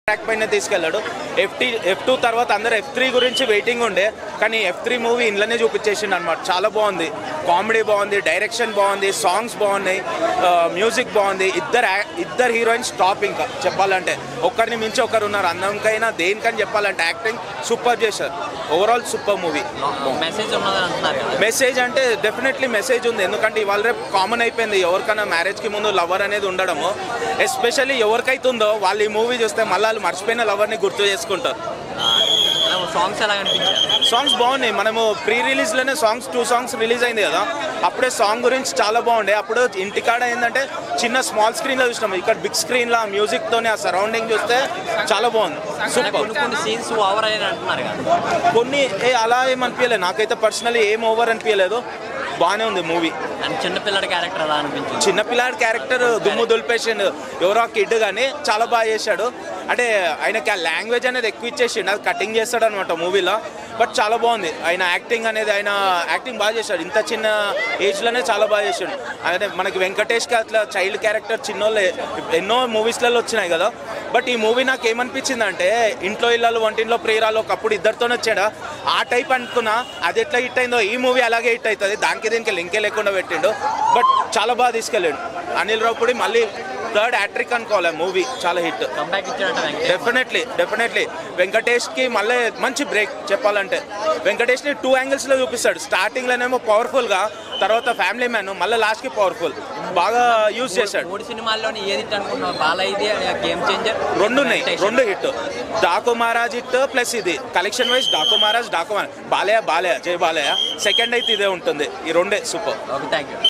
Track పైన తీసుకెళ్ళాడు. F2 తర్వాత అందరూ F3 గురించి వెయిటింగ్ ఉండే, కానీ F3 మూవీ ఇంట్లోనే చూపించేసిండు అనమాట. చాలా బాగుంది, కామెడీ బాగుంది, డైరెక్షన్ బాగుంది, సాంగ్స్ బాగున్నాయి, మ్యూజిక్ బాగుంది. ఇద్దరు హీరోయిన్స్ టాప్. ఇంకా చెప్పాలంటే ఒక్కరిని మించి ఒకరు ఉన్నారు. అందంకైనా దేనికని చెప్పాలంటే యాక్టింగ్ సూపర్ చేశారు. Overall super movie. మెసేజ్ అంటే డెఫినెట్లీ మెసేజ్ ఉంది. ఎందుకంటే ఇవాళ రేపు కామన్ అయిపోయింది ఎవరికైనా మ్యారేజ్కి ముందు లవర్ అనేది ఉండడము. ఎస్పెషల్లీ ఎవరికైతుందో వాళ్ళు ఈ మూవీ చూస్తే మళ్ళీ వాళ్ళు మర్చిపోయిన లవర్ని గుర్తు చేసుకుంటారు. సాంగ్స్ బాగున్నాయి. మనము ప్రీ రిలీజ్లోనే 2 సాంగ్స్ రిలీజ్ అయింది కదా, అప్పుడే సాంగ్ గురించి చాలా బాగుండే. అప్పుడు ఇంటికాడ ఏంటంటే చిన్న స్మాల్ స్క్రీన్లో చూసినాము, ఇక్కడ బిగ్ స్క్రీన్లో మ్యూజిక్తోనే ఆ సరౌండింగ్ చూస్తే చాలా బాగుంది. సూపర్. కొన్ని అలా ఏమనిపించలేదు నాకైతే, పర్సనలీ ఏం ఓవర్ అనిపించలేదు. బాగానే ఉంది మూవీ. చిన్నపిల్లడి క్యారెక్టర్ అలా అనిపించింది. చిన్నపిల్లాడి క్యారెక్టర్ దుమ్ము దులిపేసిండు. ఎవరో కిడ్ కానీ చాలా బాగా చేశాడు. అంటే ఆయనకి ఆ లాంగ్వేజ్ అనేది ఎక్కువ ఇచ్చేసిండు, అది కటింగ్ చేస్తాడు అనమాట మూవీలో. బట్ చాలా బాగుంది ఆయన యాక్టింగ్ అనేది. ఆయన యాక్టింగ్ బాగా చేశాడు, ఇంత చిన్న ఏజ్లోనే చాలా బాగా చేశాడు. అదే మనకి వెంకటేష్కి అట్లా చైల్డ్ క్యారెక్టర్ చిన్నోళ్ళే ఎన్నో మూవీస్లలో వచ్చినాయి కదా. బట్ ఈ మూవీ నాకు ఏమనిపించింది అంటే, ఇంట్లో ఇళ్ళలు వంటింట్లో ప్రియురాలు ఒకప్పుడు ఇద్దరితోనే వచ్చాడా ఆ టైప్ అనుకున్నా. అది ఎట్లా హిట్ అయిందో ఈ మూవీ అలాగే హిట్ అవుతుంది. దానికి దీనికి లింకే లేకుండా పెట్టిండు. బట్ చాలా బాగా తీసుకెళ్ళాడు అనిల్ రావుపూడి. మళ్ళీ థర్డ్ హ్యాట్రిక్ అనుకోవాలి. మూవీ చాలా హిట్. డెఫినెట్లీ వెంకటేష్కి మళ్ళీ మంచి బ్రేక్. చెప్పాలంటే వెంకటేష్ని 2 యాంగిల్స్లో చూపిస్తాడు. స్టార్టింగ్లోనేమో పవర్ఫుల్గా, తర్వాత ఫ్యామిలీ మ్యాన్, మళ్ళీ లాస్ట్కి పవర్ఫుల్. బాగా యూజ్ చేశాడు. 3 సినిమాల్లోని ఏది అనుకుంటున్నావు? బాలయ్యది గేమ్ చేంజర్. 2 ఉన్నాయి, 2 hit. Daaku Maharaj hit plus ఇది కలెక్షన్ వైజ్ డాకు మహారాజ్, బాలయ్య జై బాలయ్య. సెకండ్ అయితే ఇదే ఉంటుంది. ఈ 2 సూపర్. Okay, thank you.